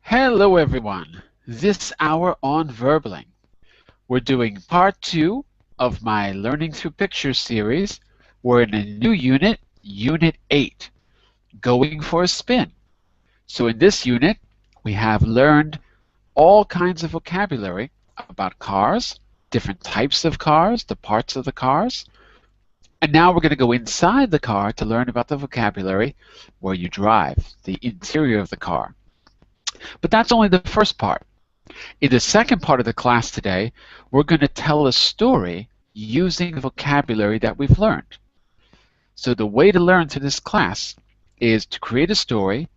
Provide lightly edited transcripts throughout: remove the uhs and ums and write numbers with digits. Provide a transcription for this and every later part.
Hello everyone. This hour on Verbling, we're doing part 2 of my Learning Through Pictures series. We're in a new unit, Unit 8, Going for a Spin. So in this unit, we have learned all kinds of vocabulary about cars, different types of cars, the parts of the cars, and now we're going to go inside the car to learn about the vocabulary where you drive, the interior of the car. But that's only the first part. In the second part of the class today, we're going to tell a story using the vocabulary that we've learned. So the way to learn through this class is to create a story,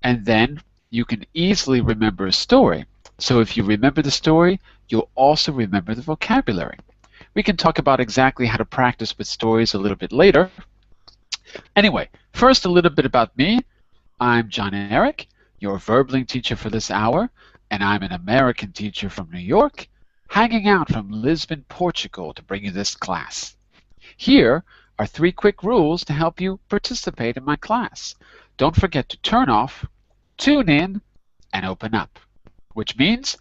and then you can easily remember a story. So if you remember the story, you'll also remember the vocabulary. We can talk about exactly how to practice with stories a little bit later. Anyway, first a little bit about me. I'm Jon-Eric, your Verbling teacher for this hour, and I'm an American teacher from New York, hanging out from Lisbon, Portugal to bring you this class. Here are 3 quick rules to help you participate in my class. Don't forget to turn off, tune in, and open up, which means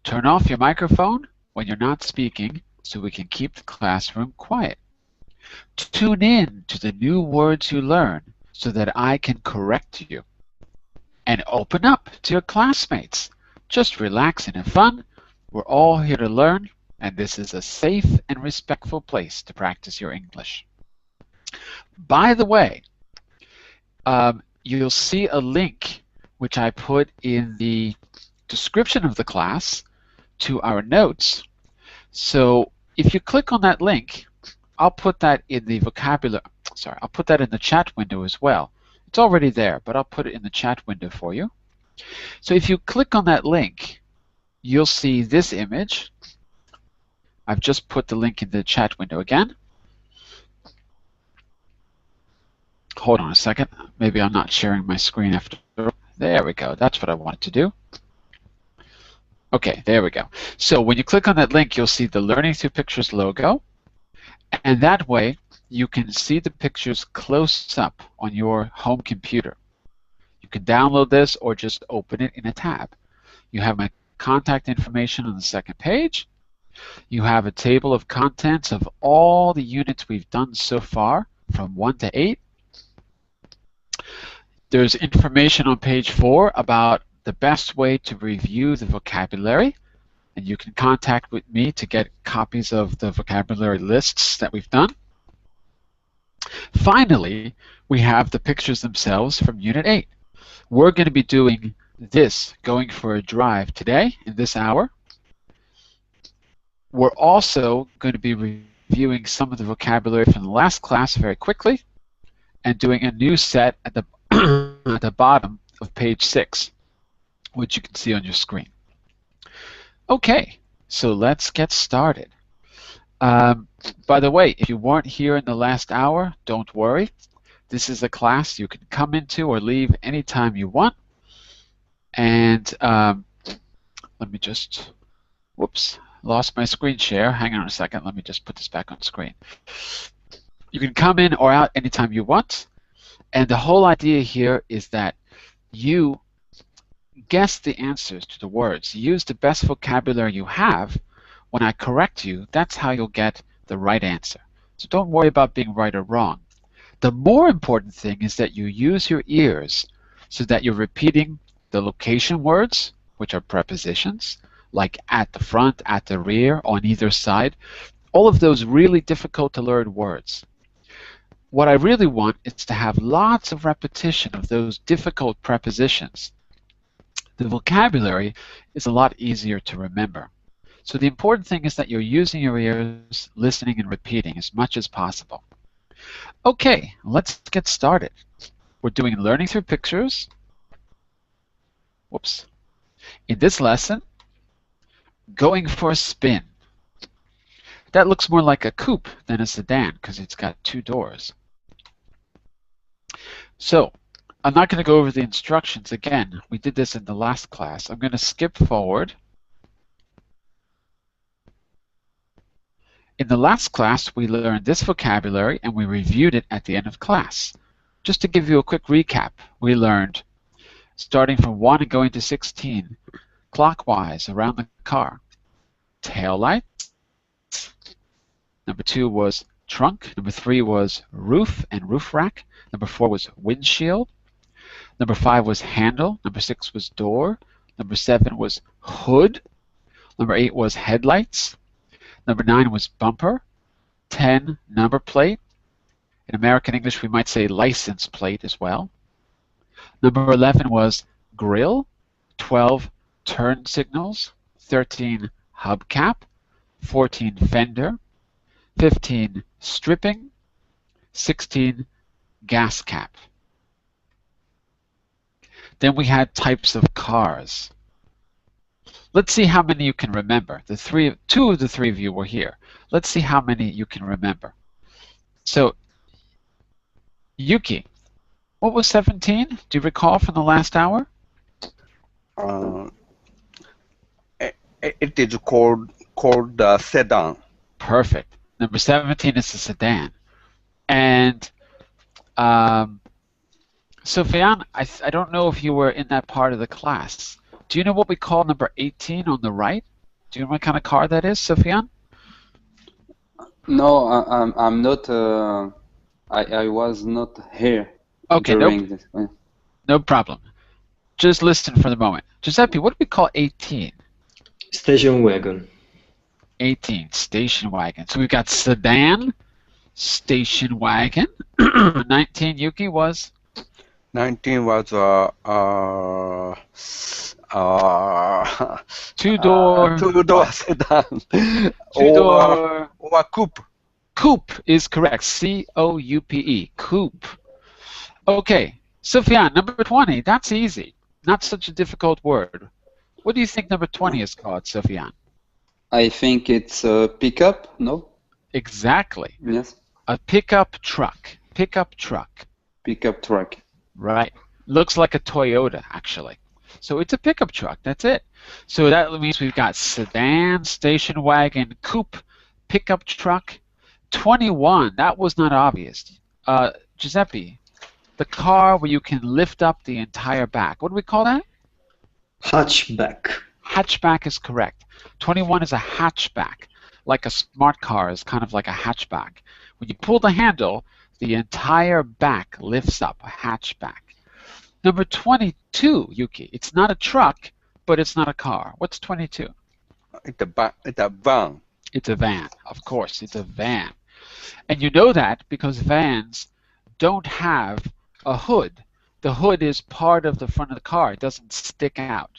turn off your microphone when you're not speaking so we can keep the classroom quiet. Tune in to the new words you learn so that I can correct you. And open up to your classmates. Just relax and have fun. We're all here to learn, and this is a safe and respectful place to practice your English. By the way, you'll see a link which I put in the description of the class to our notes. So if you click on that link, I'll put that in the vocabulary. Sorry, I'll put that in the chat window as well. It's already there, but I'll put it in the chat window for you. So if you click on that link, you'll see this image. I've just put the link in the chat window again. Hold on a second. Maybe I'm not sharing my screen after. There we go. That's what I wanted to do. Okay, there we go. So when you click on that link, you'll see the Learning Through Pictures logo. And that way, you can see the pictures close up on your home computer. You can download this or just open it in a tab. You have my contact information on the second page. You have a table of contents of all the units we've done so far from 1 to 8. There's information on page 4 about the best way to review the vocabulary, and you can contact with me to get copies of the vocabulary lists that we've done. Finally, we have the pictures themselves from Unit 8. We're going to be doing this, going for a drive, today in this hour. We're also going to be reviewing some of the vocabulary from the last class very quickly and doing a new set at the, at the bottom of page 6, which you can see on your screen. Okay, so let's get started. By the way, if you weren't here in the last hour, don't worry. This is a class you can come into or leave anytime you want. And let me just, whoops, lost my screen share. Hang on a second. Let me just put this back on screen. You can come in or out anytime you want. And the whole idea here is that you guess the answers to the words. Use the best vocabulary you have. When I correct you, that's how you'll get the right answer. So don't worry about being right or wrong. The more important thing is that you use your ears so that you're repeating the location words, which are prepositions, like at the front, at the rear, on either side. All of those really difficult to learn words. What I really want is to have lots of repetition of those difficult prepositions. The vocabulary is a lot easier to remember. So the important thing is that you're using your ears, listening and repeating as much as possible. Okay, let's get started. We're doing Learning Through Pictures. Whoops. In this lesson, going for a spin. That looks more like a coupe than a sedan because it's got 2 doors. So, I'm not going to go over the instructions again. We did this in the last class. I'm going to skip forward. In the last class, we learned this vocabulary and we reviewed it at the end of class. Just to give you a quick recap, we learned starting from 1 and going to 16, clockwise around the car. Tail lights. Number 2 was trunk. Number 3 was roof and roof rack. Number 4 was windshield. Number 5 was handle. Number 6 was door. Number 7 was hood. Number 8 was headlights. Number 9 was bumper. 10, number plate. In American English, we might say license plate as well. Number 11 was grill. 12, turn signals. 13, hubcap. 14, fender. 15, stripping. 16, gas cap. Then we had types of cars. Let's see how many you can remember. Two of the three of you were here. Let's see how many you can remember. So, Yuki, what was 17? Do you recall from the last hour? It is called sedan. Perfect. Number 17 is a sedan. And Sofiane, I don't know if you were in that part of the class. Do you know what we call number 18 on the right? Do you know what kind of car that is, Sofiane? No, I'm not. I was not here. Okay, no problem. Just listen for the moment. Giuseppe, what do we call 18? Station Wagon. 18, station wagon. So we've got sedan, station wagon. 19, Yuki, was? 19 was two-door sedan. Two-door. Or coupe. Coupe is correct. C-O-U-P-E. Coupe. Okay, Sofiane, number 20. That's easy. Not such a difficult word. What do you think number 20 is called, Sofiane? I think it's a pickup, no? Exactly. Yes. A pickup truck. Pickup truck. Pickup truck. Right. Looks like a Toyota, actually. So it's a pickup truck. That's it. So that means we've got sedan, station wagon, coupe, pickup truck. 21, that was not obvious. Giuseppe, the car where you can lift up the entire back. What do we call that? Hatchback. Hatchback is correct. 21 is a hatchback. Like a smart car is kind of like a hatchback. When you pull the handle, the entire back lifts up, a hatchback. Number 22, Yuki. It's not a truck, but it's not a car. What's 22? It's a van. It's a van, of course. It's a van. And you know that because vans don't have a hood. The hood is part of the front of the car. It doesn't stick out.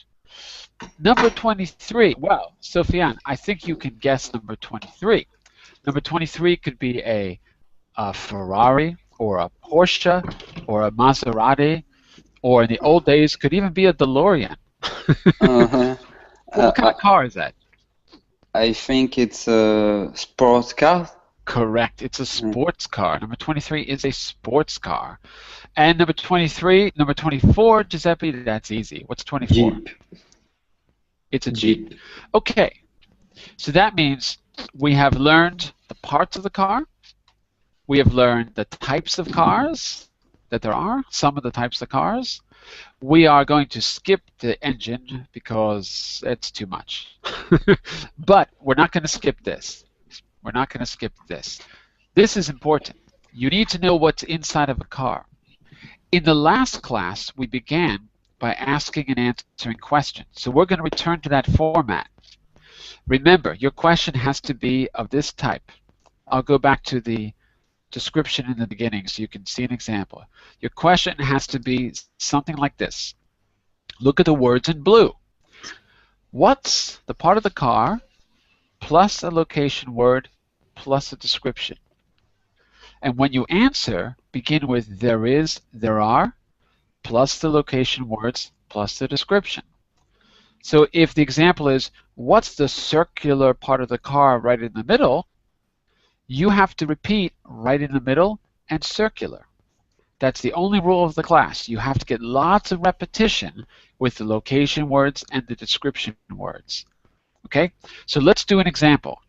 Number 23. Well, Sofiane, I think you can guess number 23. Number 23 could be a Ferrari or a Porsche or a Maserati, or in the old days could even be a DeLorean. What kind of car is that? I think it's a sports car. Correct. It's a sports car. Number 23 is a sports car. And number 24, Giuseppe, that's easy. What's 24? Jeep. It's a Jeep. Okay. So that means we have learned the parts of the car. We have learned the types of cars that there are, some of the types of cars. We are going to skip the engine because it's too much. But we're not going to skip this. We're not going to skip this. This is important. You need to know what's inside of a car. In the last class, we began by asking and answering questions. So we're going to return to that format. Remember, your question has to be of this type. I'll go back to the description in the beginning so you can see an example. Your question has to be something like this. Look at the words in blue. What's the part of the car plus a location word plus a description? And when you answer, begin with there is, there are, plus the location words plus the description. So if the example is, what's the circular part of the car right in the middle, you have to repeat right in the middle and circular. That's the only rule of the class. You have to get lots of repetition with the location words and the description words. Okay? So let's do an example.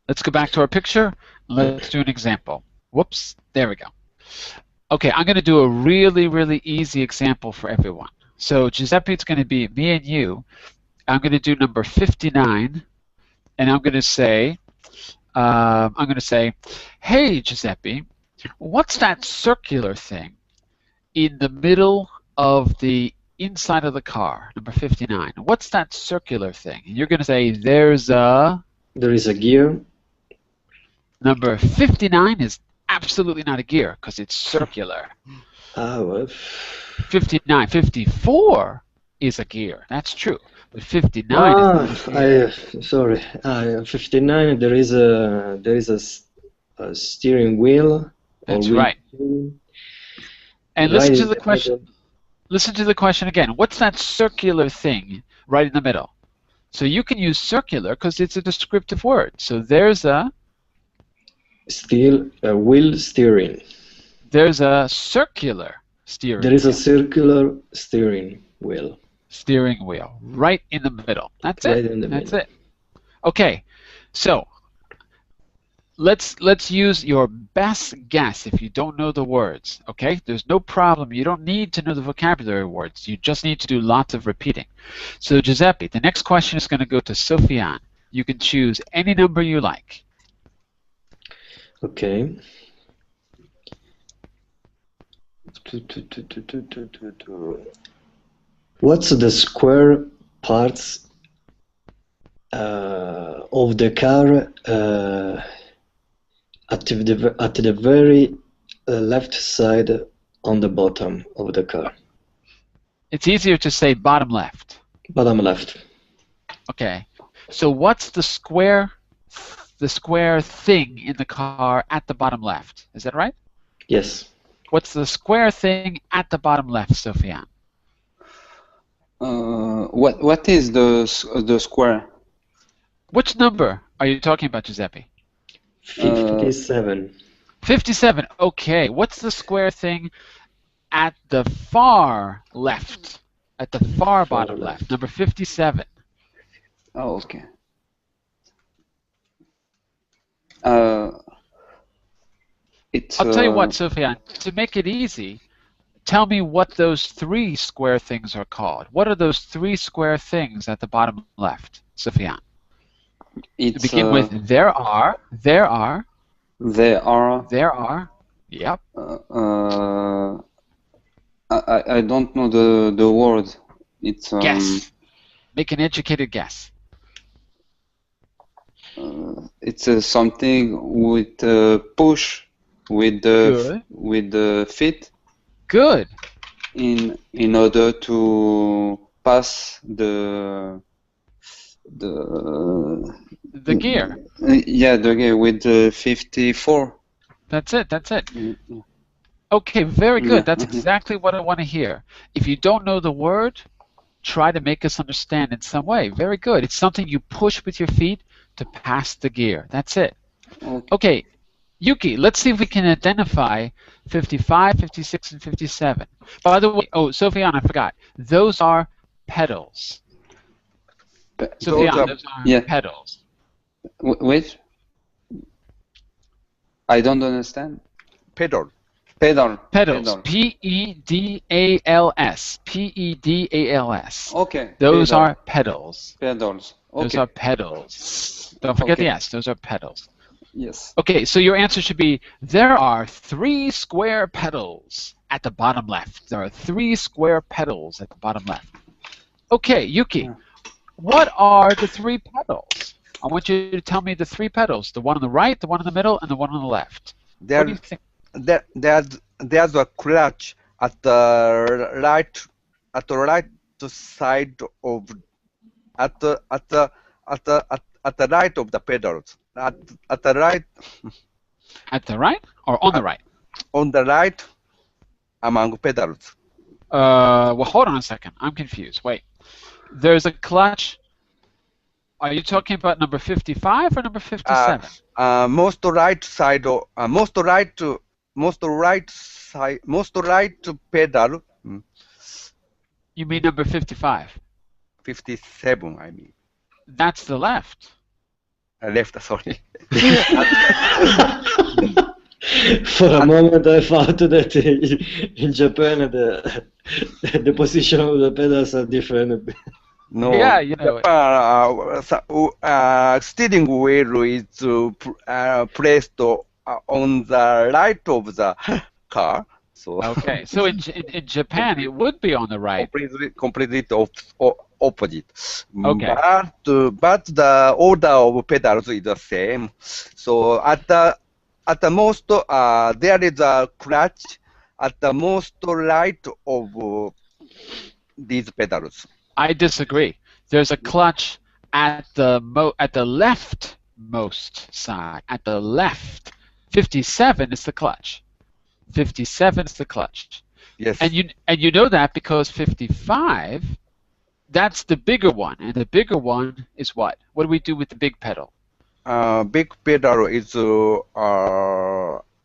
Let's go back to our picture. Let's do an example. Whoops, there we go. Okay, I'm going to do a really, really easy example for everyone. So Giuseppe, it's going to be me and you. I'm going to do number 59, and I'm going to say, hey Giuseppe, what's that circular thing in the middle of the inside of the car? Number 59. What's that circular thing? And you're going to say, There is a gear. Number 59 is absolutely not a gear because it's circular. Well. 59, 54 is a gear. That's true. But 59 is not a gear. Sorry. 59. There is a steering wheel. That's right. And listen to the question. Listen to the question again. What's that circular thing right in the middle? So you can use circular because it's a descriptive word. So there's a wheel steering. There's a circular steering. There is a circular steering wheel. Steering wheel right in the middle. That's right it. In the That's middle. it. Okay. So let's use your best guess if you don't know the words. Okay? There's no problem. You don't need to know the vocabulary words. You just need to do lots of repeating. So Giuseppe, the next question is going to go to Sofiane. You can choose any number you like. Okay. What's the square parts of the car at the very left side on the bottom of the car? It's easier to say bottom left. Bottom left. Okay. So what's the square thing in the car at the bottom left? Is that right? Yes. What's the square thing at the bottom left, Sofiane? What is the square? Which number are you talking about, Giuseppe? 57. 57. Okay. What's the square thing at the far left? At the far bottom left. Number 57. Oh, okay. I'll tell you what, Sofiane, to make it easy, tell me what those three square things are called. What are those three square things at the bottom left, Sofiane? To begin with, there are. Yep. I don't know the word. It's guess. Make an educated guess. It's something with push with the feet. Good. In order to pass the gear. Yeah, the gear with the 54. That's it. Okay, very good. Yeah. That's exactly what I want to hear. If you don't know the word, try to make us understand in some way. Very good. It's something you push with your feet to pass the gear. That's it. Okay, Yuki, let's see if we can identify 55, 56, and 57. By the way, Sofiane, I forgot. Those are pedals. Sofiane, those are pedals. Wait. I don't understand. Pedal. Pedals. P-E-D-A-L-S. P-E-D-A-L-S. Okay. Those are pedals. Pedals. Okay. Those are pedals. Don't forget the S. Those are pedals. Yes. Okay, so your answer should be, there are 3 square pedals at the bottom left. There are 3 square pedals at the bottom left. Okay, Yuki, what are the 3 pedals? I want you to tell me the 3 pedals, the one on the right, the one in the middle, and the one on the left. What do you think? There's a clutch at the right side of at the right of the pedals. At the right. At the right or on the right? On the right, among pedals. Well, hold on a second. I'm confused. Wait. There's a clutch. Are you talking about number 55 or number 57? Most right pedal. You mean number 55? 57, I mean. That's the left. Left, sorry. For a moment, I thought that in Japan the position of the pedals are different. No, Yeah, you know, Japan, steering wheel is placed on the right of the car, so okay. So in Japan, it would be on the right. completely opposite. Okay. But the order of pedals is the same. So at the most, there is a clutch at the most right of these pedals. I disagree. There's a clutch at the leftmost side. At the left, 57 is the clutch. 57 is the clutch. Yes. And you know that because 55, that's the bigger one, and the bigger one is what? What do we do with the big pedal? Big pedal is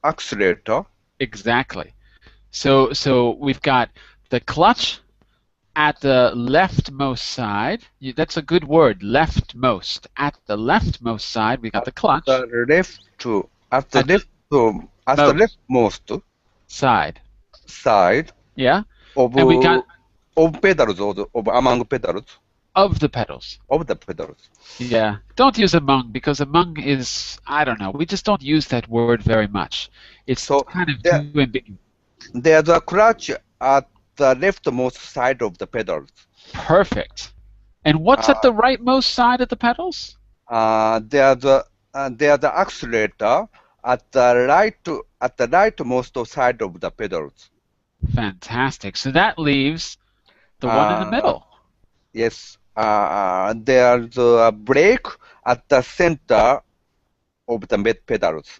accelerator. Exactly. So we've got the clutch at the leftmost side. That's a good word, leftmost. At the leftmost side, we got the clutch. At the leftmost Side. side Yeah. of And we got pedals of among pedals of the pedals. of the pedals. Yeah. Don't use among because among is, I don't know. We just don't use that word very much. It's So kind of there- too ambiguous. There's a clutch at the leftmost side of the pedals. Perfect. And what's at the rightmost side of the pedals? There's the accelerator at the rightmost side of the pedals. Fantastic. So that leaves the one in the middle. Yes. There's a brake at the center of the pedals.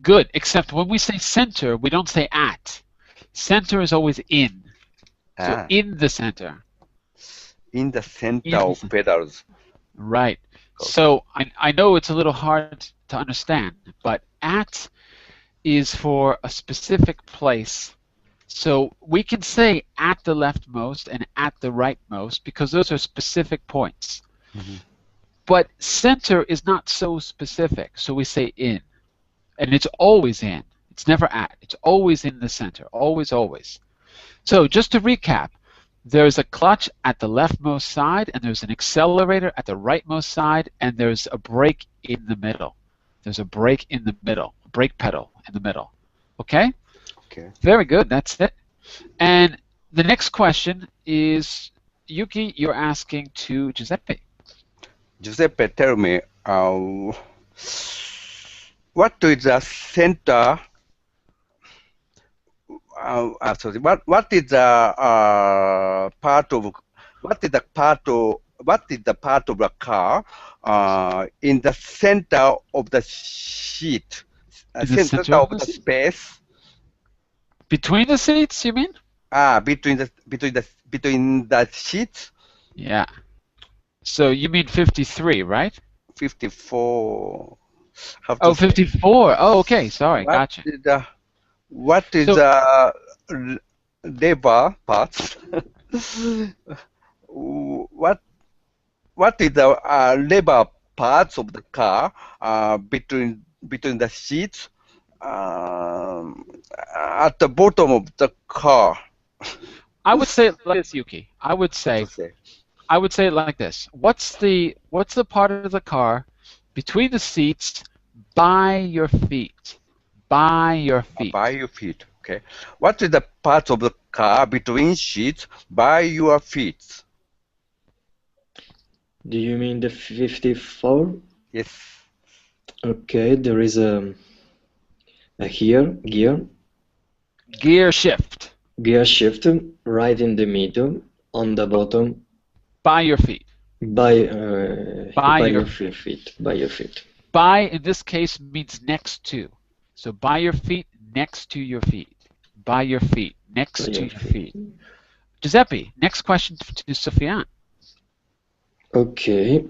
Good, except when we say center, we don't say at. Center is always in. So in the center. In the center In the of center. pedals. Right. So I know it's a little hard to understand, but at is for a specific place. So we can say at the leftmost and at the rightmost because those are specific points. Mhm. But center is not so specific, so we say in. And it's always in. It's never at. It's always in the center. Always, always. So just to recap, there's a clutch at the leftmost side, and there's an accelerator at the rightmost side, and there's a brake in the middle. There's a brake in the middle, a brake pedal in the middle. Okay? Okay. Very good. That's it. And the next question is, Yuki, you're asking to Giuseppe. Giuseppe, tell me, what is the center? Sorry, what is the part of the car in the center of the sheet, In the center of of the the space? Between the seats, you mean? Between the sheets. Yeah. So you mean 53, right? 54. Oh, 54. Oh, okay. Sorry. Gotcha. What is So- the lever parts? What is the lever parts of the car between the seats at the bottom of the car? I would say it like this, Yuki. I would say it like this. What's the part of the car between the seats by your feet? By your feet. By your feet. Okay. What is the part of the car between seats by your feet? Do you mean the 54? Yes. Okay, there is a gear Gear shift. shift right in the middle on the bottom By your feet. by By your your feet. By your feet. By in this case means next to. So by your feet, next to your feet. By your feet, next By to your your feet. Giuseppe, next question to Sofiane. Okay.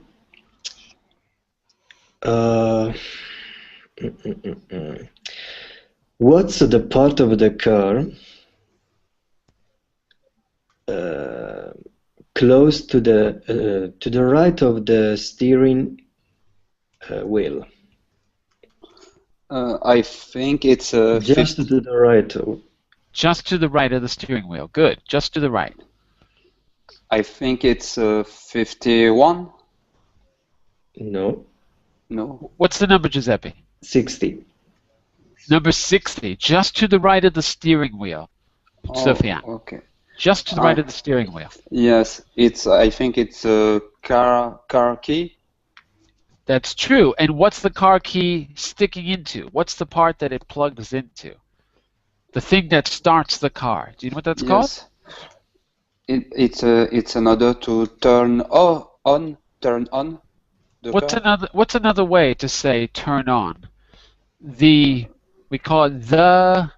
What's the part of the car close to the right of the steering wheel? I think it's Just to the right. Just to the right of the steering wheel. Good. Just to the right. I think it's 51. No. No. What's the number, Giuseppe? 60. Number 60. Just to the right of the steering wheel. Sofian. Okay. Just to the right of the steering wheel. Yes, it's. I think it's a car key. That's true. And what's the car key sticking into? What's the part that it plugs into? The thing that starts the car. Do you know what that's called? It's another to turn on. Turn on. What's another way to say turn on? We call it the.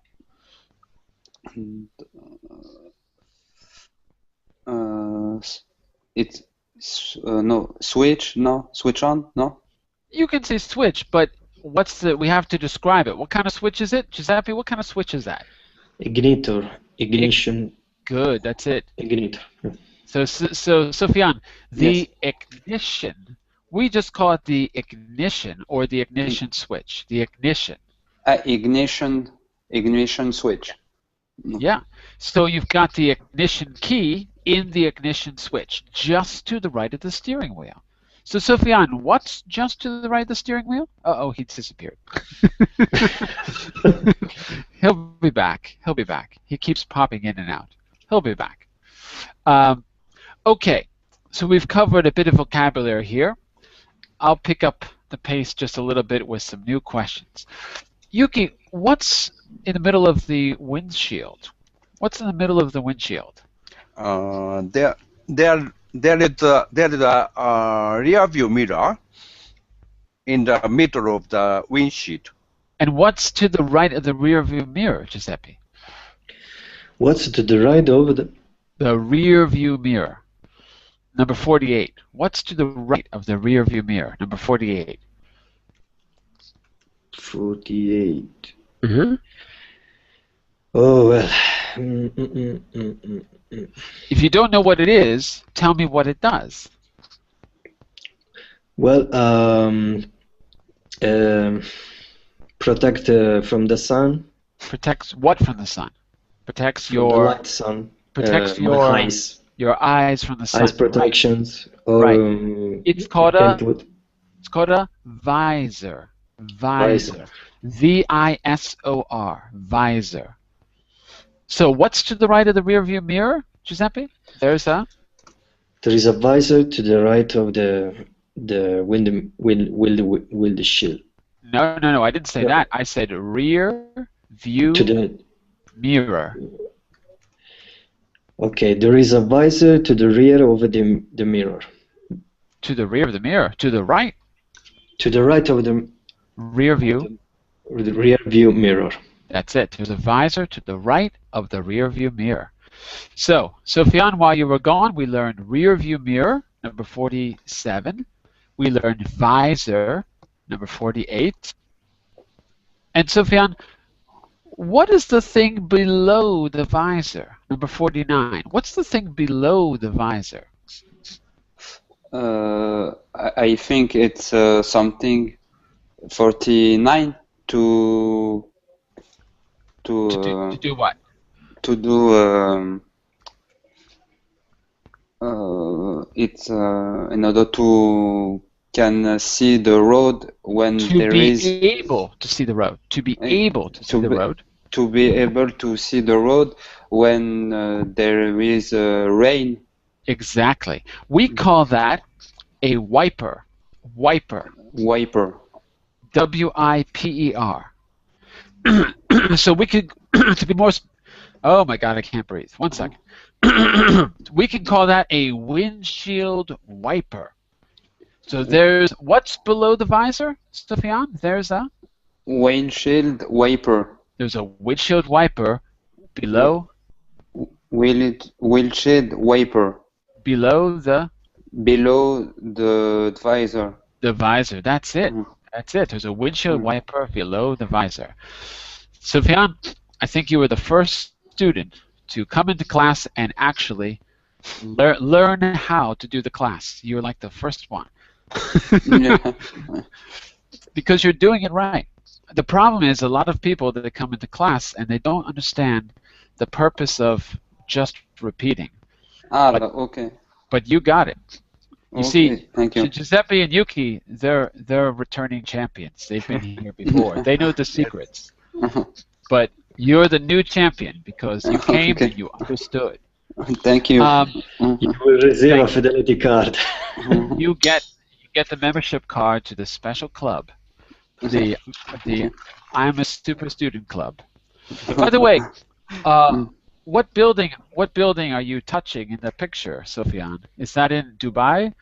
It's no switch. No switch on. No. You can say switch, but we have to describe it. What kind of switch is it, Giuseppe? What kind of switch is that? Ignitor. Ignition. Good. That's it. Ignitor. So Sofian, the ignition. We just call it the ignition or the ignition switch. The ignition. Ignition switch. Yeah. So you've got the ignition key in the ignition switch, just to the right of the steering wheel. So Sofian, what's just to the right of the steering wheel? Uh-oh, he disappeared. He'll be back. He'll be back. He keeps popping in and out. He'll be back. Okay, so we've covered a bit of vocabulary here. I'll pick up the pace just a little bit with some new questions. Yuki, what's in the middle of the windshield? What's in the middle of the windshield? There is a rear view mirror in the middle of the windshield. And what's to the right of the rear view mirror, Giuseppe? What's to the right of the rear view mirror? Number 48. What's to the right of the rear view mirror? Number 48. 48. Mm-hmm. Oh, well. If you don't know what it is, tell me what it does. Well, protect from the sun. Protects what from the sun? Protects from your the light sun. Protects your eyes from the sun. Eyes protections. Right. It's called a visor. Visor. V-I-S-O-R. Visor. So what's to the right of the rear view mirror, Giuseppe? There is a visor to the right of the windshield. No, I didn't say that. I said rear view mirror. Okay, there is a visor to the rear of the mirror. To the rear of the mirror. To the right. To the right of the rear view. The rear view mirror. That's it. There's a visor to the right of the rear view mirror. So, Sofian, while you were gone, we learned rear view mirror, number 47. We learned visor, number 48. And Sofian, what is the thing below the visor? Number 49. What's the thing below the visor? I think it's something 49 to do what? To do it's in order to can see the road when there is to be able to see the road. To be able to see the road. To be able to see the road when there is rain. Exactly. We call that a wiper. Wiper. Wiper. W-I-P-E-R. So we could, to be more, oh my God, I can't breathe. 1 second. We can call that a windshield wiper. So there's, what's below the visor, Sofian? There's a? Windshield wiper. There's a windshield wiper below? Windshield wiper. Below the? Below the visor. The visor, that's it. That's it. There's a windshield wiper below the visor. Sofian, I think you were the first student to come into class and actually learn how to do the class. You're like the first one. Because you're doing it right. the problem is a lot of people that come into class and they don't understand the purpose of just repeating. Ah, But, okay. but you got it. You Okay, see, thank you. Giuseppe and Yuki, they're returning champions. They've been here before. They know the secrets. But you're the new champion because you came Okay. and you understood. Thank you. You will receive a fidelity card. You get the membership card to the special club, the I'm a Super Student Club. By the way, what building are you touching in the picture, Sofiane? Is that in Dubai?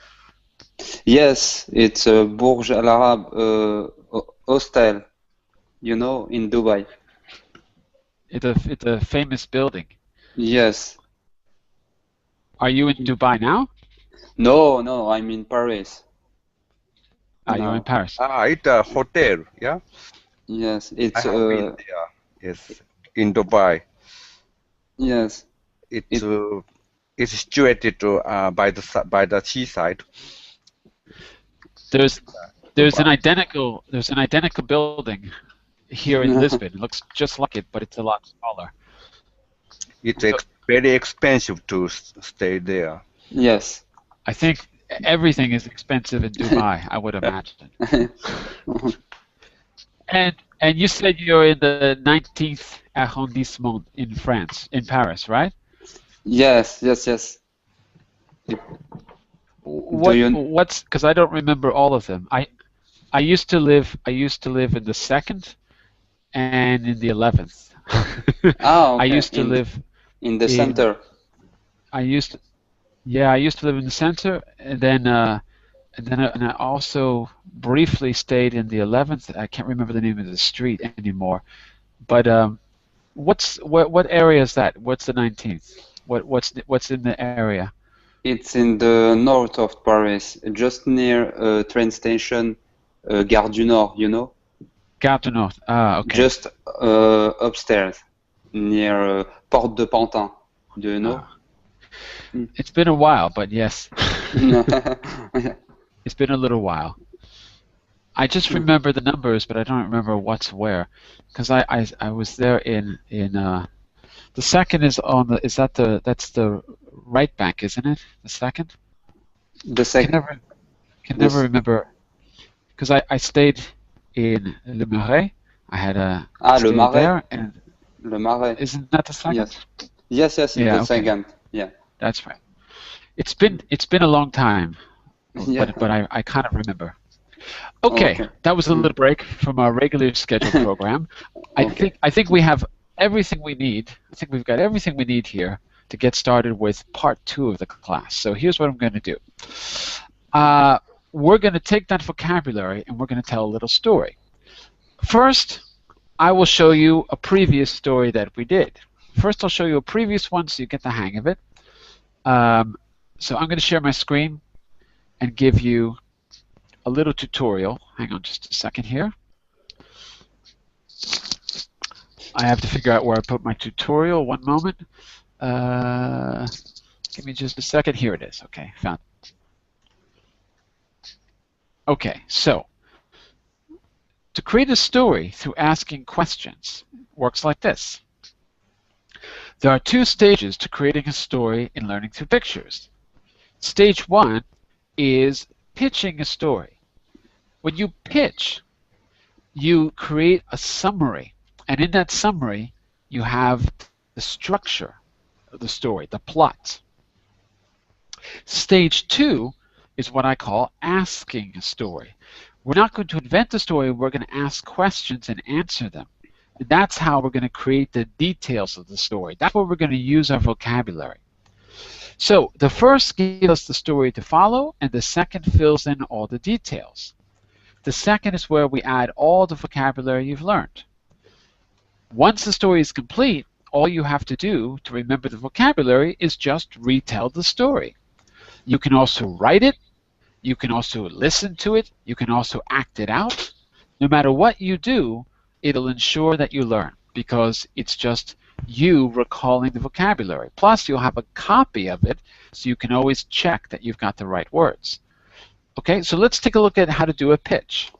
Yes, it's a Burj Al Arab hostel, you know, in Dubai. It's a famous building. Yes. Are you in Dubai now? No, I'm in Paris. You're in Paris. It's a hotel, yeah? Yes, I it's have been there, yes, in Dubai. yes. It's situated by the seaside. There's an identical building here in Lisbon. It looks just like it, but it's a lot smaller. It's very expensive to stay there. Yes. I think everything is expensive in Dubai, I would imagine. And you said you're in the 19th arrondissement in France, in Paris, right? Yes. What's because I don't remember all of them. I used to live in the 2nd and in the 11th. Okay. I used to live in the center. I used to live in the center, and then I also briefly stayed in the 11th. I can't remember the name of the street anymore. But what area is that? What's the 19th? What's in the area? It's in the north of Paris, just near a train station, Gare du Nord, you know? Gare du Nord. Ah, okay. Just upstairs, near Porte de Pantin. Do you know? It's been a while, but yes. It's been a little while. I just remember the numbers, but I don't remember what's where, because I was there in the 2nd is that's the right bank, isn't it? The 2nd. The 2nd. Can never remember, because I stayed in Le Marais. I had a Le Marais. There, and Le Marais. Isn't that the 2nd? Yes. It's Yeah, the okay. 2nd. Yeah. That's right. It's been a long time, Yeah. but I kind of remember. Okay, that was a little break from our regular scheduled program. I think we have everything we need. I think we've got everything we need here to get started with part 2 of the class. So here's what I'm going to do. We're going to take that vocabulary and we're going to tell a little story. First, I will show you a previous story that we did. First, I'll show you a previous one so you get the hang of it. So I'm going to share my screen and give you a little tutorial. Hang on just a second here. I have to figure out where I put my tutorial. One moment. Give me just a second. Here it is. Okay, found it. Okay, so to create a story through asking questions works like this. There are 2 stages to creating a story in learning through pictures. Stage 1 is pitching a story. When you pitch, you create a summary, and in that summary, you have the structure of the story, the plot. Stage 2 is what I call asking a story. We're not going to invent the story, we're going to ask questions and answer them. And that's how we're going to create the details of the story. That's where we're going to use our vocabulary. So the first gives us the story to follow, and the second fills in all the details. The second is where we add all the vocabulary you've learned. Once the story is complete, all you have to do to remember the vocabulary is just retell the story. You can also write it, you can also listen to it, you can also act it out. No matter what you do, it'll ensure that you learn, because it's just you recalling the vocabulary. Plus, you'll have a copy of it, so you can always check that you've got the right words. Okay, so let's take a look at how to do a pitch.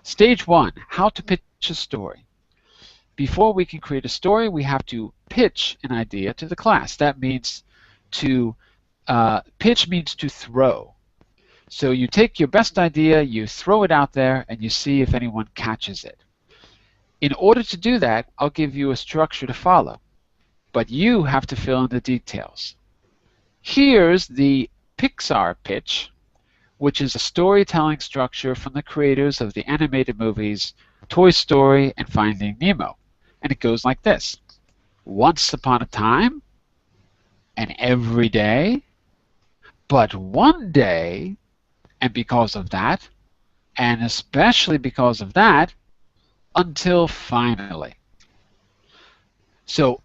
Stage 1, how to a story. Before we can create a story, we have to pitch an idea to the class. That means to pitch means to throw. So you take your best idea, you throw it out there, and you see if anyone catches it. In order to do that, I'll give you a structure to follow, but you have to fill in the details. Here's the Pixar Pitch, which is a storytelling structure from the creators of the animated movies Toy Story and Finding Nemo. And it goes like this. Once upon a time, and every day, but one day, and because of that, and especially because of that, until finally. So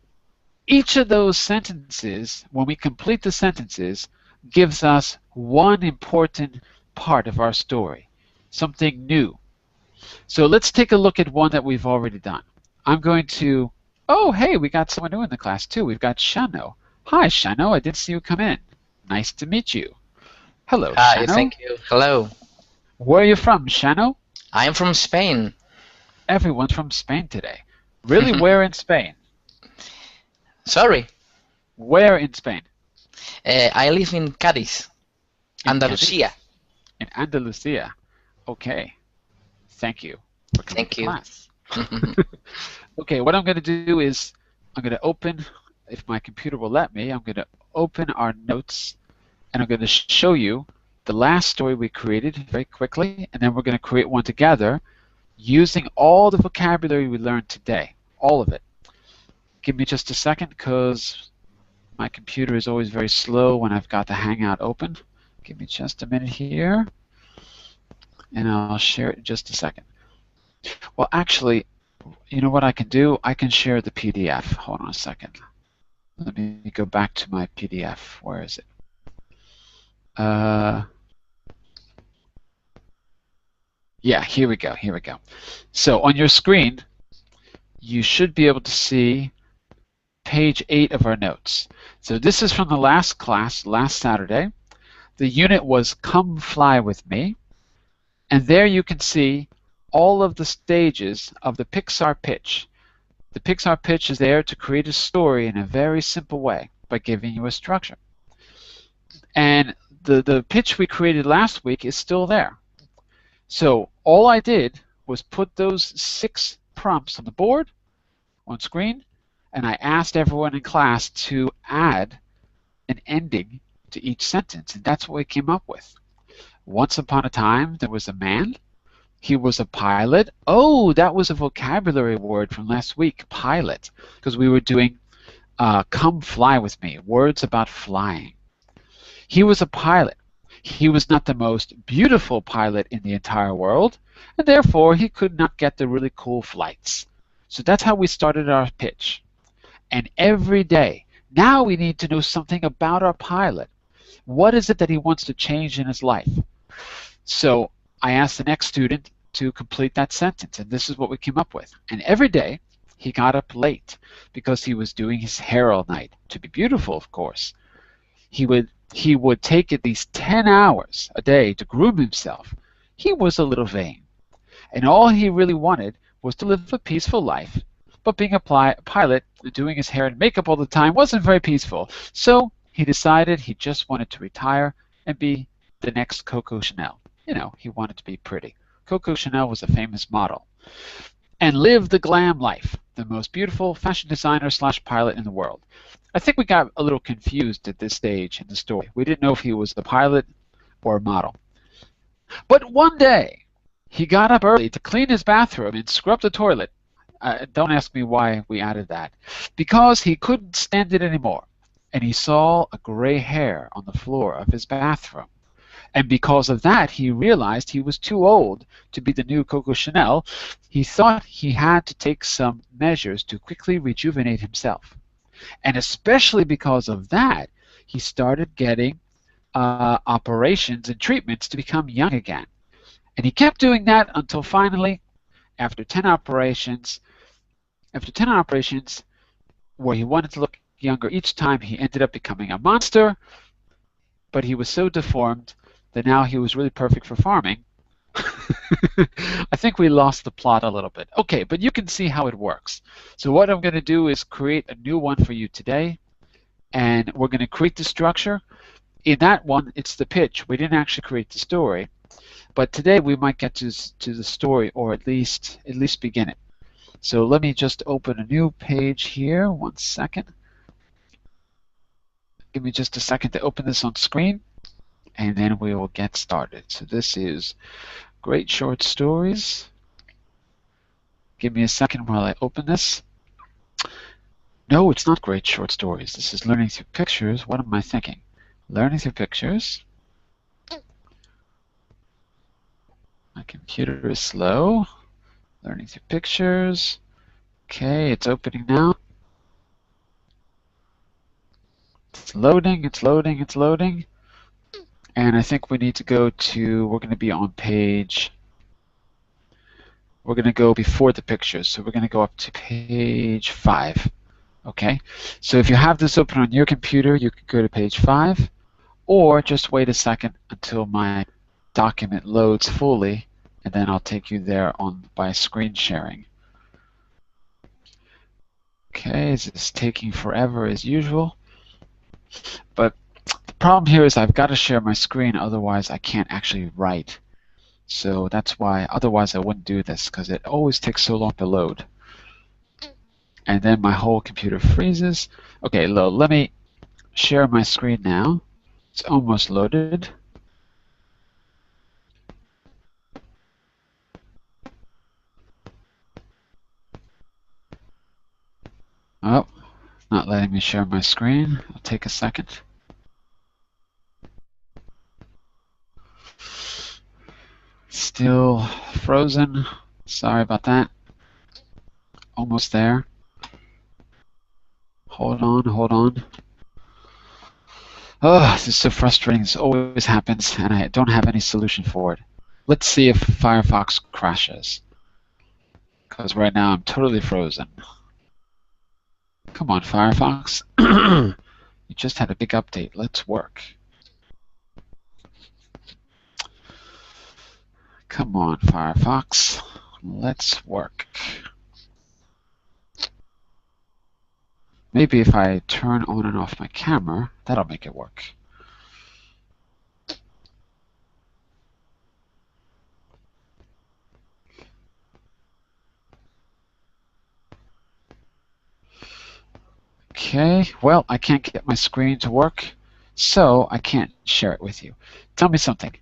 each of those sentences, when we complete the sentences, gives us one important part of our story, something new. So let's take a look at one that we've already done. I'm going to, oh, hey, we got someone new in the class too. We've got Shano. Hi, Shano. I didn't see you come in. Nice to meet you. Hello, Hi, Shano. thank you. Hello. Where are you from, Shano? I am from Spain. Everyone's from Spain today. Really, where in Spain? Sorry. Where in Spain? I live in Cádiz, In Andalusia. Cadiz? In Andalusia. Okay. Thank you for coming Thank to you. class. Okay, what I'm going to do is I'm going to open, if my computer will let me, I'm going to open our notes and I'm going to show you the last story we created very quickly, and then we're going to create one together using all the vocabulary we learned today, all of it. Give me just a second because my computer is always very slow when I've got the Hangout open. Give me just a minute here and I'll share it in just a second. Well, actually, you know what I can do? I can share the PDF. Hold on a second. Let me go back to my PDF. Where is it? Yeah, here we go. Here we go. So on your screen, you should be able to see page 8 of our notes. So this is from the last class, last Saturday. The unit was Come Fly With Me. And there you can see all of the stages of the Pixar Pitch. The Pixar Pitch is there to create a story in a very simple way by giving you a structure. And the pitch we created last week is still there. So all I did was put those 6 prompts on the board, on screen, and I asked everyone in class to add an ending to each sentence, and that's what we came up with. Once upon a time, there was a man. He was a pilot. Oh, that was a vocabulary word from last week, pilot, because we were doing Come Fly With Me, words about flying. He was a pilot. He was not the most beautiful pilot in the entire world, and therefore he could not get the really cool flights. So that's how we started our pitch. And every day, now we need to know something about our pilot. What is it that he wants to change in his life? So I asked the next student to complete that sentence, and this is what we came up with. And every day, he got up late because he was doing his hair all night, to be beautiful, of course. He would take at least 10 hours a day to groom himself. He was a little vain. And all he really wanted was to live a peaceful life. But being a pilot, doing his hair and makeup all the time wasn't very peaceful. So he decided he just wanted to retire and be the next Coco Chanel. You know, he wanted to be pretty. Coco Chanel was a famous model. And live the glam life, the most beautiful fashion designer / pilot in the world. I think we got a little confused at this stage in the story. We didn't know if he was a pilot or a model. But one day, he got up early to clean his bathroom and scrub the toilet. Don't ask me why we added that. Because he couldn't stand it anymore. And he saw a gray hair on the floor of his bathroom. And because of that, he realized he was too old to be the new Coco Chanel. He thought he had to take some measures to quickly rejuvenate himself. And especially because of that, he started getting operations and treatments to become young again. And he kept doing that until finally, after 10 operations, where he wanted to look younger each time, he ended up becoming a monster. But he was so deformed that now he was really perfect for farming, I think we lost the plot a little bit. Okay, but you can see how it works. So what I'm going to do is create a new one for you today, and we're going to create the structure. In that one, it's the pitch. We didn't actually create the story, but today we might get to the story, or at least begin it. So let me just open a new page here. 1 second. Give me just a second to open this on screen, and then we will get started. So this is Great Short Stories. Give me a second while I open this. No, it's not Great Short Stories. This is Learning Through Pictures. What am I thinking? Learning Through Pictures. My computer is slow. Learning Through Pictures. Okay, it's opening now. It's loading, it's loading, it's loading. And I think we need to go to, we're going to be on page, we're going to go before the pictures. So we're going to go up to page 5. Okay, so if you have this open on your computer, you can go to page 5, or just wait a second until my document loads fully, and then I'll take you there by screen sharing. Okay, this is taking forever as usual, but the problem here is I've got to share my screen, otherwise I can't actually write. So that's why, otherwise I wouldn't do this, because it always takes so long to load. And then my whole computer freezes. Okay, let me share my screen now. It's almost loaded. Oh, not letting me share my screen. It'll take a second. Still frozen. Sorry about that. Almost there. Hold on, hold on. Oh, this is so frustrating. This always happens, and I don't have any solution for it. Let's see if Firefox crashes. Because right now I'm totally frozen. Come on, Firefox. You just had a big update. Let's work. Come on, Firefox. Let's work. Maybe if I turn on and off my camera, that'll make it work. Okay, well, I can't get my screen to work, so I can't share it with you. Tell me something.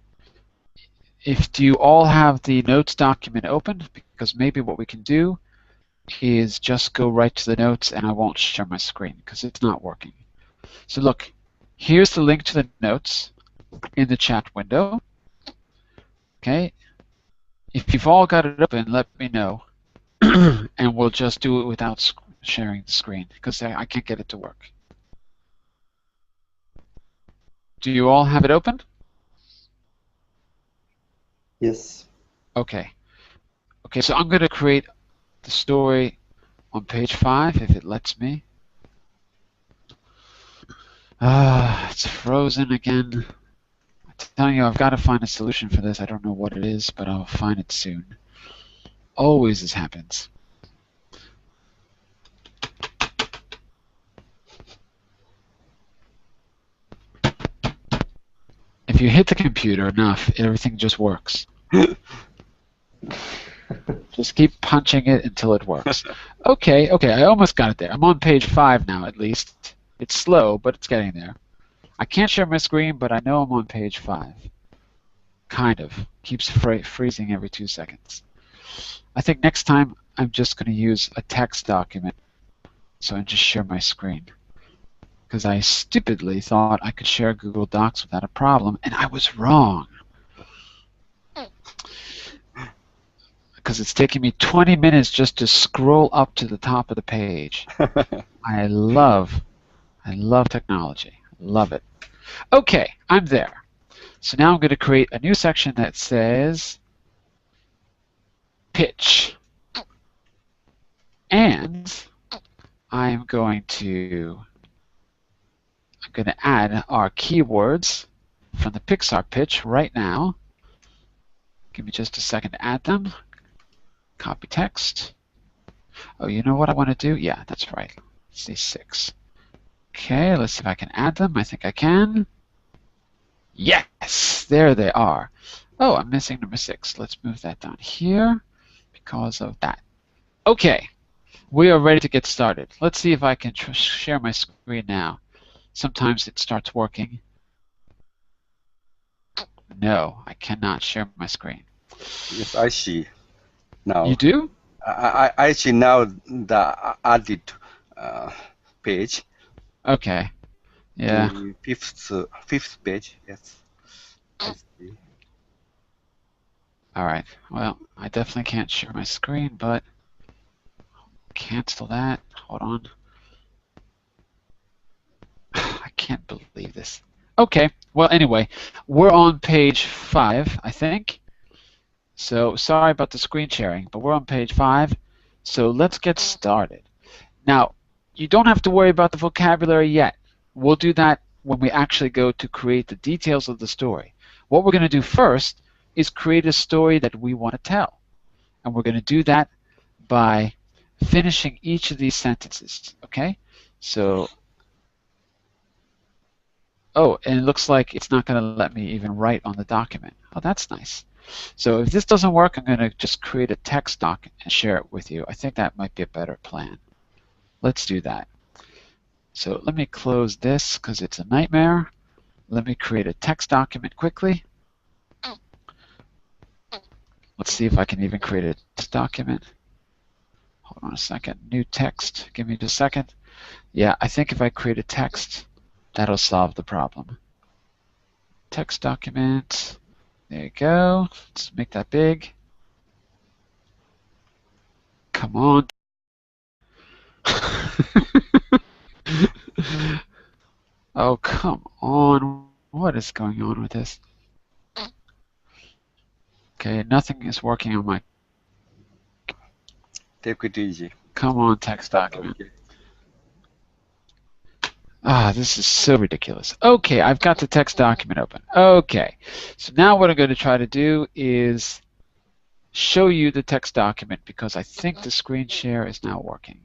Do you all have the notes document open? Because maybe what we can do is just go right to the notes and I won't share my screen because it's not working. So look, here's the link to the notes in the chat window. Okay, if you've all got it open, let me know and we'll just do it without sharing the screen because I can't get it to work. Do you all have it open? Yes. Okay. Okay, so I'm going to create the story on page 5 if it lets me. It's frozen again. I'm telling you, I've got to find a solution for this. I don't know what it is, but I'll find it soon. Always this happens. If you hit the computer enough, everything just works. Just keep punching it until it works. Okay, I almost got it there. I'm on page 5 now, at least. It's slow, but it's getting there. I can't share my screen, but I know I'm on page 5. Kind of. Keeps freezing every 2 seconds. I think next time I'm just going to use a text document so I just share my screen. Because I stupidly thought I could share Google Docs without a problem, and I was wrong. Because it's taking me 20 minutes just to scroll up to the top of the page. I love technology. Love it. Okay, I'm there. So now I'm going to create a new section that says pitch. And I'm going to add our keywords from the Pixar Pitch right now. Give me just a second to add them. Copy text. Oh, you know what I want to do? Yeah, that's right. Let's see, 6. Okay, let's see if I can add them. I think I can. Yes, there they are. Oh, I'm missing number 6. Let's move that down here because of that. Okay, we are ready to get started. Let's see if I can share my screen now. Sometimes it starts working. No, I cannot share my screen. Yes, I see now. You do? I see now the added page. Okay. Yeah. The fifth page. Yes. I see. All right. Well, I definitely can't share my screen, but cancel that. Hold on. I can't believe this. Okay. Well, anyway, we're on page 5, I think. So sorry about the screen sharing, but we're on page 5. So let's get started. Now, you don't have to worry about the vocabulary yet. We'll do that when we actually go to create the details of the story. What we're going to do first is create a story that we want to tell. And we're going to do that by finishing each of these sentences, okay? So, oh, and it looks like it's not going to let me even write on the document. Oh, that's nice. So if this doesn't work, I'm going to just create a text doc and share it with you. I think that might be a better plan. Let's do that. So let me close this because it's a nightmare. Let me create a text document quickly. Let's see if I can even create a text document. Hold on a second. New text. Give me just a second. Yeah, I think if I create a text, that'll solve the problem. Text document. There you go. Let's make that big. Come on. Oh, come on. What is going on with this? Okay, nothing is working on my... Take it easy. Come on, text document. Okay. Ah, this is so ridiculous. Okay, I've got the text document open. Okay, so now what I'm going to try to do is show you the text document because I think the screen share is now working.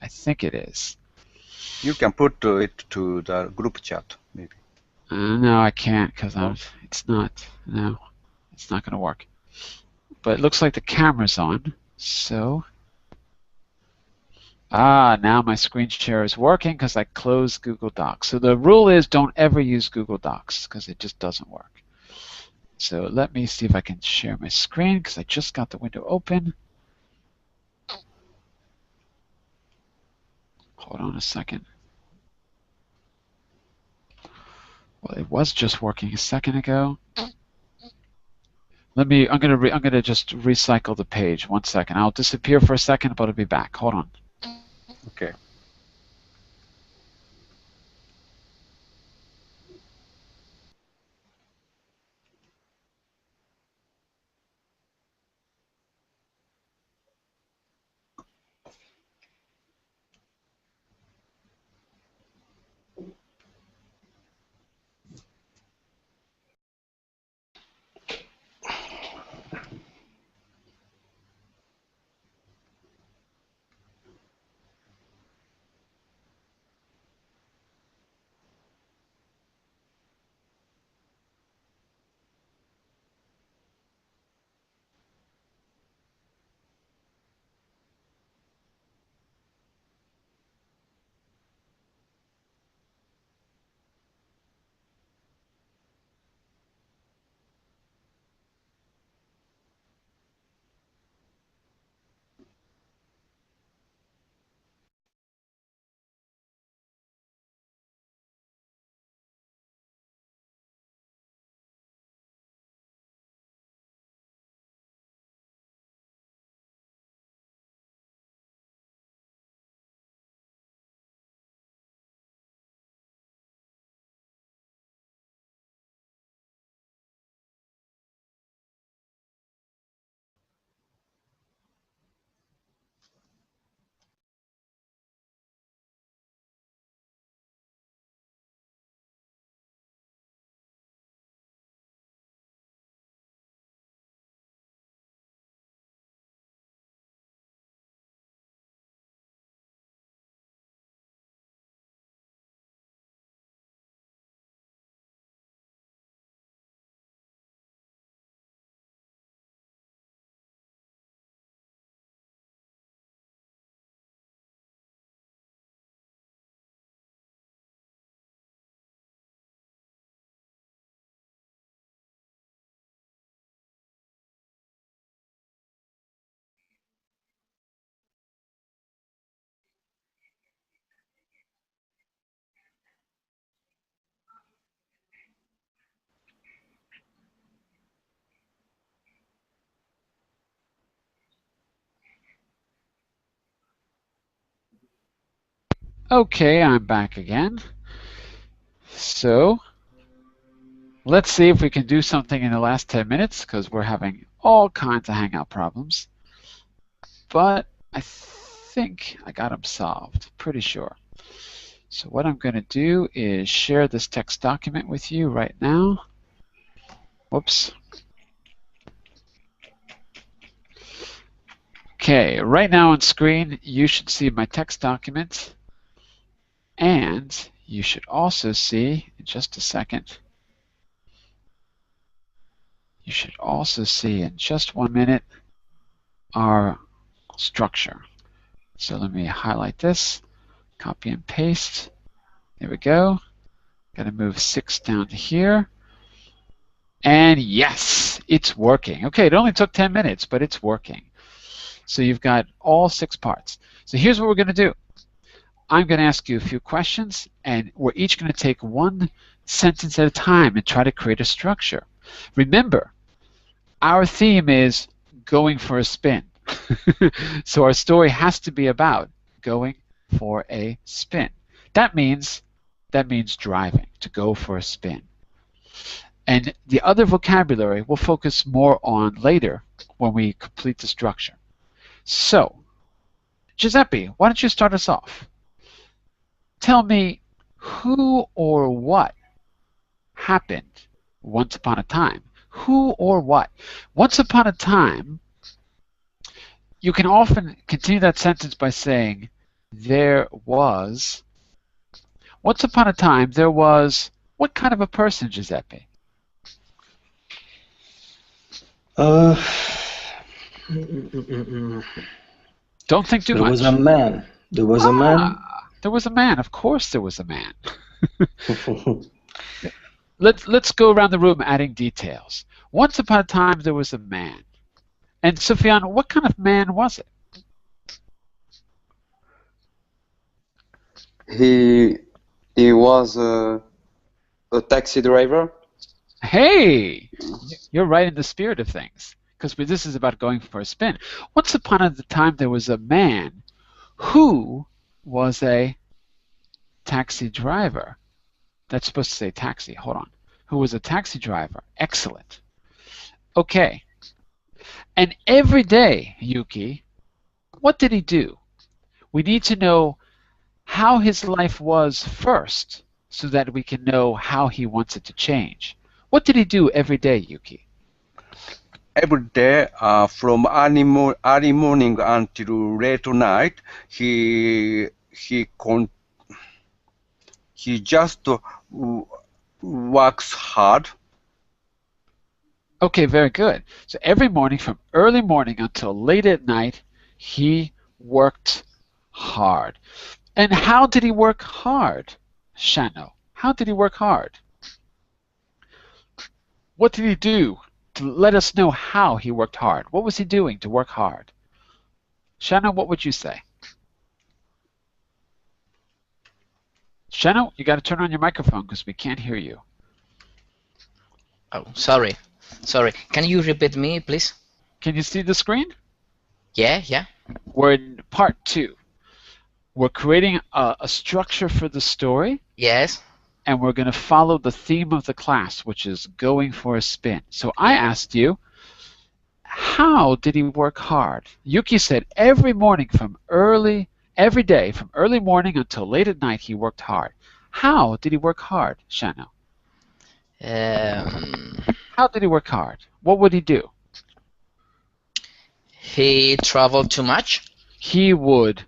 I think it is. You can put it to the group chat, maybe. No, I can't because it's not. No, it's not going to work. But it looks like the camera's on, so... Ah, now my screen share is working because I closed Google Docs. So the rule is don't ever use Google Docs because it just doesn't work. So let me see if I can share my screen because I just got the window open. Hold on a second. Well, it was just working a second ago. I'm gonna just recycle the page. 1 second. I'll disappear for a second, but I'll be back. Hold on. Okay. Okay, I'm back again. So, let's see if we can do something in the last 10 minutes, because we're having all kinds of Hangout problems. But I think I got them solved, pretty sure. So what I'm going to do is share this text document with you right now. Whoops. Okay, right now on screen, you should see my text document. And you should also see, in just a second, you should also see in just 1 minute our structure. So let me highlight this, copy and paste. There we go. Got to move 6 down to here. And yes, it's working. Okay, it only took 10 minutes, but it's working. So you've got all 6 parts. So here's what we're going to do. I'm going to ask you a few questions, and we're each going to take one sentence at a time and try to create a structure. Remember, our theme is going for a spin. So our story has to be about going for a spin. That means driving, to go for a spin. And the other vocabulary we'll focus more on later when we complete the structure. So, Giuseppe, why don't you start us off? Tell me who or what happened once upon a time. Who or what? Once upon a time, you can often continue that sentence by saying, there was. Once upon a time, there was. What kind of a person, Giuseppe? Uh, Don't think too there much. was a man. There was a man. There was a man. Of course there was a man. Let's go around the room adding details. Once upon a time, there was a man. And Sufyan, what kind of man was it? He was a taxi driver. Hey, you're right in the spirit of things, because this is about going for a spin. Once upon a time, there was a man who was a taxi driver. That's supposed to say taxi. Hold on. Who was a taxi driver. Excellent. Okay. And every day, Yuki, what did he do? We need to know how his life was first so that we can know how he wants it to change. What did he do every day, Yuki? Every day, from early morning until late night, he just works hard. Okay, very good. So every morning, from early morning until late at night, he worked hard. And how did he work hard, Shano? How did he work hard? What did he do to let us know how he worked hard? What was he doing to work hard? Shano, what would you say? Shano, you got to turn on your microphone because we can't hear you. Oh, sorry. Can you repeat me, please? Can you see the screen? Yeah. We're in part 2. We're creating a structure for the story. Yes. And we're going to follow the theme of the class, which is going for a spin. So I asked you, how did he work hard? Yuki said every day, from early morning until late at night, he worked hard. How did he work hard, Shano? How did he work hard? What would he do? He traveled too much? He would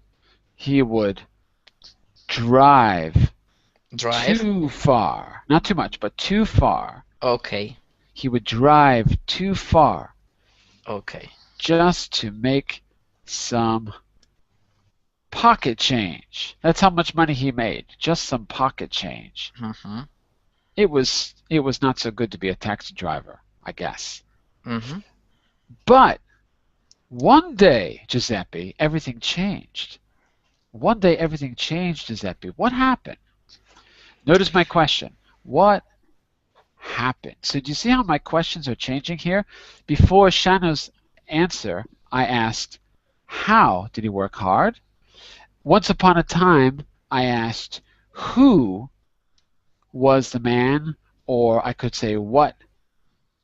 drive too far. Not too much, but too far. Okay. He would drive too far. Okay. Just to make some pocket change. That's how much money he made. Just some pocket change. Mm-hmm. It was not so good to be a taxi driver, I guess. Mm-hmm. But one day, Giuseppe, everything changed. One day everything changed, Giuseppe. What happened? Notice my question. What happened? So do you see how my questions are changing here? Before Shano's answer, I asked, how did he work hard? Once upon a time, I asked who was the man, or I could say what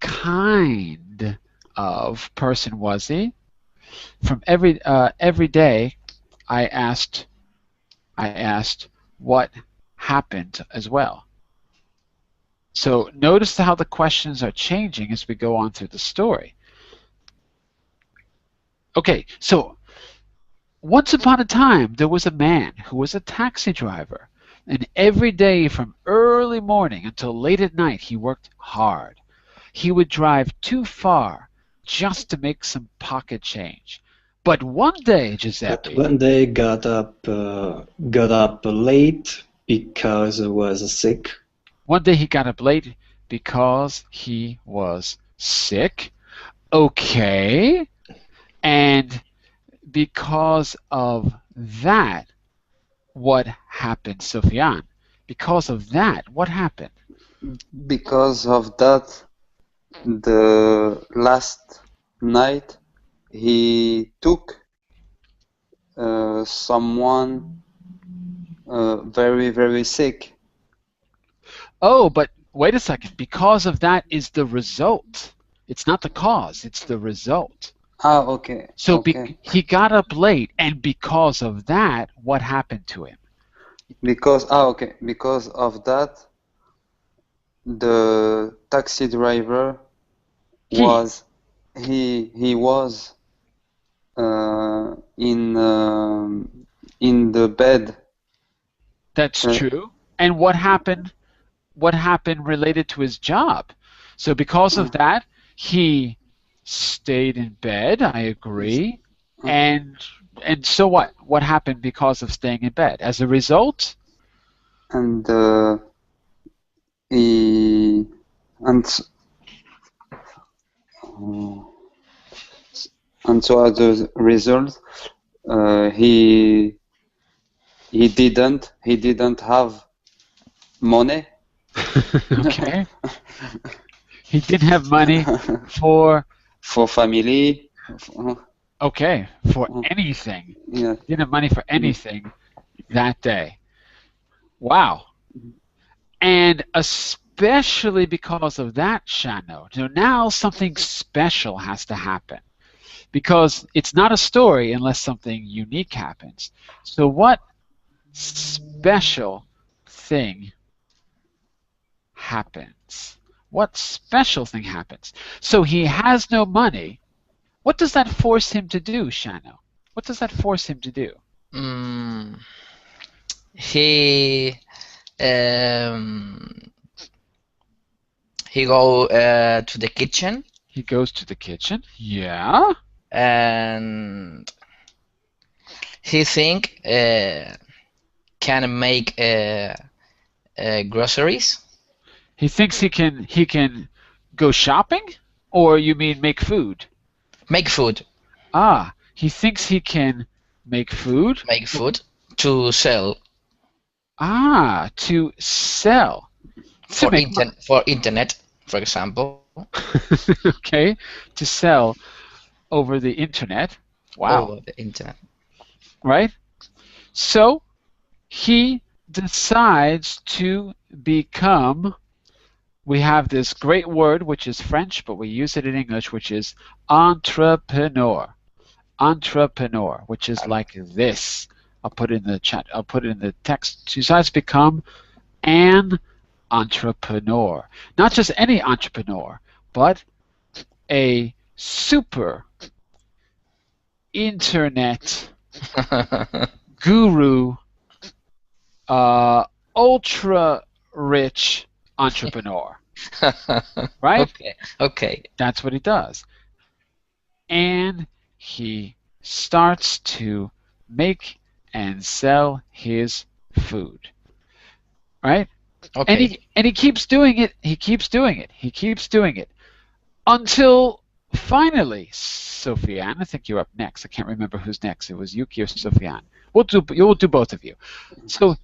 kind of person was he. From every day, I asked what happened as well. So notice how the questions are changing as we go on through the story. Okay, so once upon a time, there was a man who was a taxi driver, and every day from early morning until late at night, he worked hard. He would drive too far just to make some pocket change. But one day, But Giuseppe, one day got up late because he was sick. one day he got up late because he was sick. Okay, and because of that, what happened, Sofiane? Because of that, what happened? Because of that, the last night he took someone very, very sick. Oh, but wait a second. Because of that is the result. It's not the cause, it's the result. Ah, okay. So Okay. he got up late, and because of that, what happened to him? Because of that, the taxi driver He. was he was in the bed. That's Uh, true. And what happened? What happened related to his job? So because of that, he stayed in bed. I agree. And so what? What happened because of staying in bed? As a result, and he and s- and so as a result, he didn't have money. okay, he didn't have money for For family. okay for anything. Yeah. He didn't have money for anything that day. Wow. And especially because of that, Shano. So now something special has to happen. Because it's not a story unless something unique happens. So what special thing happens? What special thing happens? So he has no money. What does that force him to do, Shano? What does that force him to do? He um, he go to the kitchen He goes to the kitchen. Yeah. and he think can make groceries. He thinks he can go shopping? Or you mean make food? Make food. Ah, he thinks he can make food? Make food to sell Ah, to sell. To for make internet, for example. okay, to sell over the internet. Wow. Over the internet. Right? So he decides to become, we have this great word which is French, but we use it in English, which is entrepreneur. Entrepreneur, which is like this. I'll put it in the chat. I'll put it in the text. He decides to become an entrepreneur. Not just any entrepreneur, but a super internet guru, ultra rich entrepreneur. Right? Okay. Okay. That's what he does. And he starts to make and sell his food. Right? Okay. And he keeps doing it. He keeps doing it. He keeps doing it until finally, Sofiane, I think you're up next. I can't remember who's next. It was Yuki or Sofiane. We'll do both of you. So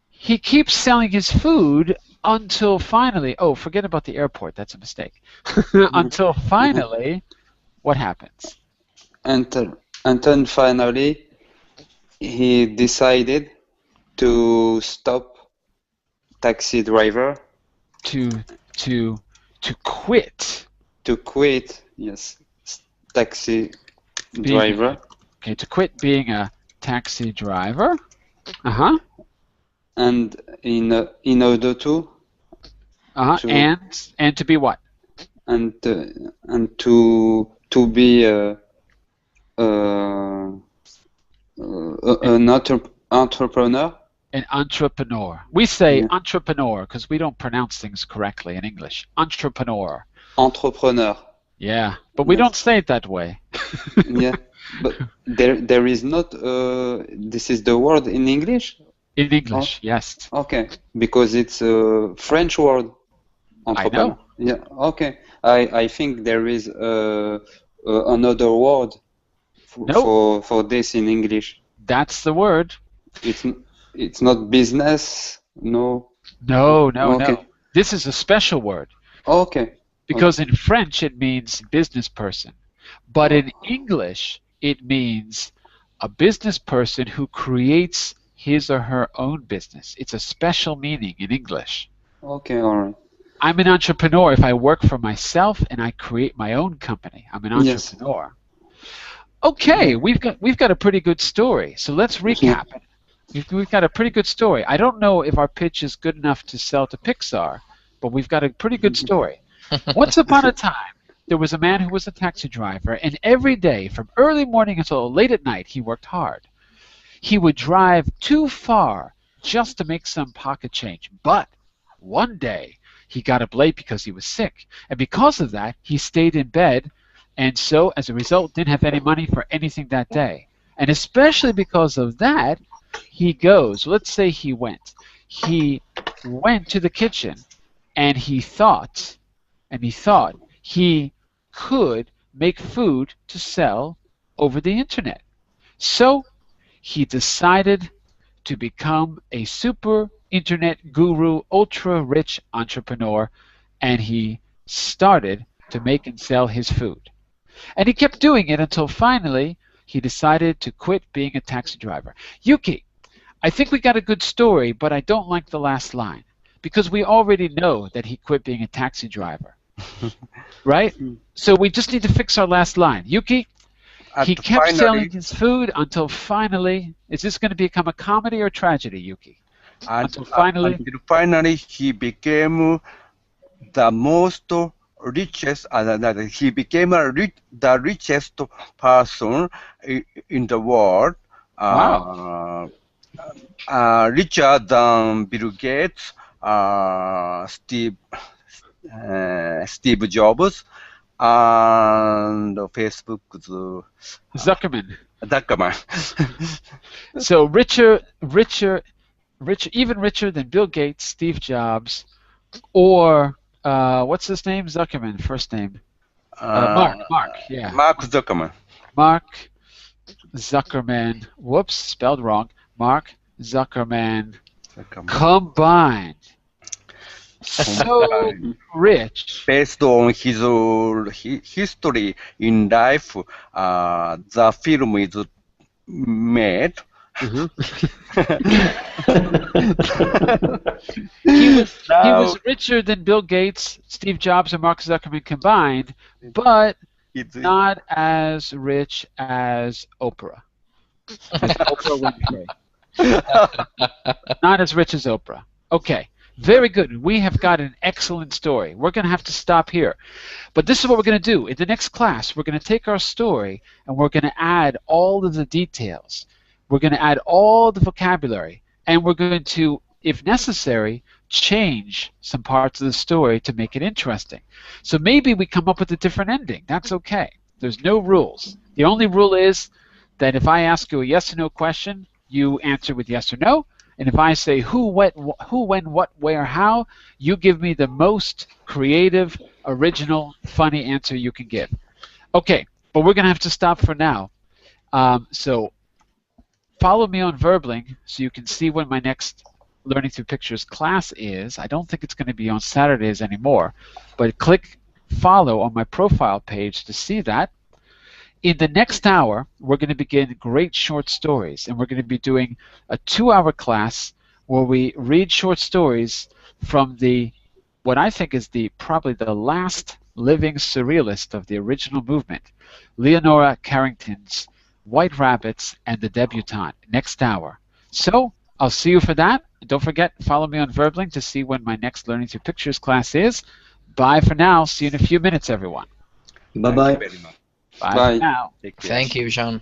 he keeps selling his food until finally. Oh, forget about the airport. That's a mistake. Until finally, what happens? And then finally, he decided To stop taxi driver. To quit. To quit, yes. Taxi Being- driver. Okay, to quit being a taxi driver. Uh-huh. And in order to. Uh-huh. To- And to be what? And to be an entrepreneur. An entrepreneur. We say Yeah. entrepreneur because we don't pronounce things correctly in English. Entrepreneur. Entrepreneur. Yeah, but we Yes. don't say it that way. Yeah, but there is not. This is the word in English. In English, yes. Okay, because it's a French word. Entrepreneur. Yeah. Okay. I think there is another word Nope. for this in English. That's the word. It's not business. No. No. Okay. This is a special word Okay. because in French it means business person, but in English it means a business person who creates his or her own business. It's a special meaning in English. Okay. All right. I'm an entrepreneur if I work for myself and I create my own company. I'm an Yes. entrepreneur. Okay, we've got a pretty good story. So let's recap it. We've got a pretty good story. I don't know if our pitch is good enough to sell to Pixar, but we've got a pretty good story. Once upon a time, there was a man who was a taxi driver, and every day, from early morning until late at night, he worked hard. He would drive too far just to make some pocket change. But one day, he got up late because he was sick, and because of that, he stayed in bed, and so, as a result, didn't have any money for anything that day. And especially because of that, let's say he went to the kitchen, and he thought he could make food to sell over the internet. So he decided to become a super internet guru, ultra rich entrepreneur, and he started to make and sell his food. And he kept doing it until finally he decided to quit being a taxi driver. Yuki, I think we got a good story, but I don't like the last line because we already know that he quit being a taxi driver. Right? So we just need to fix our last line. Yuki, he kept selling his food until finally, is this going to become a comedy or tragedy, Yuki? Until finally he became the most richest, he became the richest person in the world. Wow. Richer than Bill Gates, Steve Jobs, and Facebook's Zuckerman. Zuckerman. So richer, even richer than Bill Gates, Steve Jobs, or what's his name? Zuckerman, first name. Mark, yeah. Mark Zuckerman. Mark Zuckerman. Whoops, spelled wrong. Mark Zuckerman combined. So rich. Based on his history in life, the film is made. He was richer than Bill Gates, Steve Jobs, and Mark Zuckerman combined, but not as rich as Oprah. As Oprah Winfrey. Not as rich as Oprah. Okay. Very good. We have got an excellent story. We're going to have to stop here. But this is what we're going to do. In the next class, we're going to take our story and we're going to add all of the details. We're going to add all the vocabulary. And we're going to, if necessary, change some parts of the story to make it interesting. So maybe we come up with a different ending. That's okay. There's no rules. The only rule is that if I ask you a yes or no question, you answer with yes or no. And if I say who, when, what, where, how, you give me the most creative, original, funny answer you can give. Okay, but we're going to have to stop for now. So follow me on Verbling so you can see when my next Learning Through Pictures class is. I don't think it's going to be on Saturdays anymore, but click follow on my profile page to see that. In the next hour, we're going to begin great short stories, and we're going to be doing a 2-hour class where we read short stories from what I think is probably the last living surrealist of the original movement, Leonora Carrington's White Rabbits and the Debutante, next hour. So I'll see you for that. Don't forget, follow me on Verbling to see when my next Learning Through Pictures class is. Bye for now. See you in a few minutes, everyone. Bye-bye. Thank you very much. Bye Bye. for now. Take care. Thank you, Jean.